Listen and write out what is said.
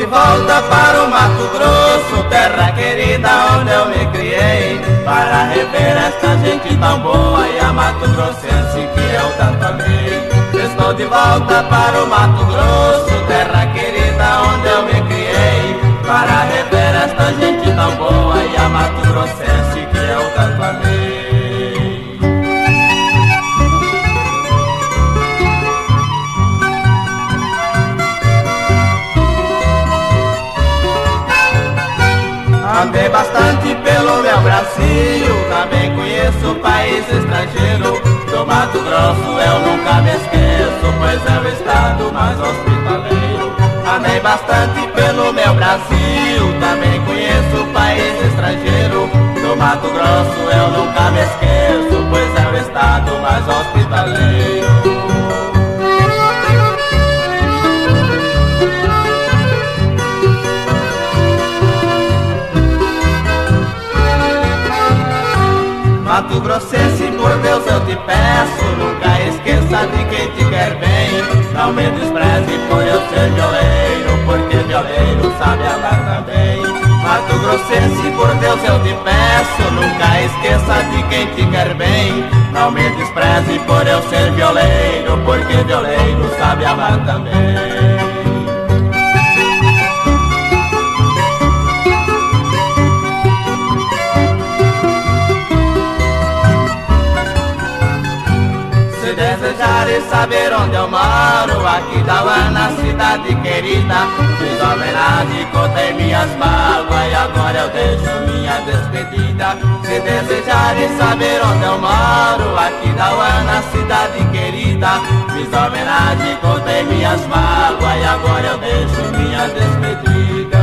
volta para o Mato Grosso, terra querida onde eu me criei, para rever esta gente tão boa e a Mato Grossense que eu tanto amei. Estou de volta para o Mato Grosso, terra querida onde eu me criei, para rever esta gente tão boa e a Mato Grossense que eu tanto amei. Andei bastante pelo meu Brasil, também conheço país estrangeiro. Do Mato Grosso eu nunca me esqueço, pois é o estado mais hospitaleiro. Andei bastante pelo meu Brasil, também conheço país estrangeiro. Do Mato Grosso eu nunca me esqueço, pois é o estado mais hospitaleiro. Mato Grossense, por Deus eu te peço, nunca esqueça de quem te quer bem. Não me despreze por eu ser violeiro, porque violeiro sabe amar também. Mato Grossense, por Deus eu te peço, nunca esqueça de quem te quer bem. Não me despreze por eu ser violeiro, porque violeiro sabe amar também. Se desejares saber onde eu moro, aqui da Uana, cidade querida, fiz homenagem, contei minhas mágoas e agora eu deixo minha despedida. Se desejares saber onde eu moro, aqui da Uana, cidade querida, fiz homenagem, contei minhas mágoas e agora eu deixo minha despedida.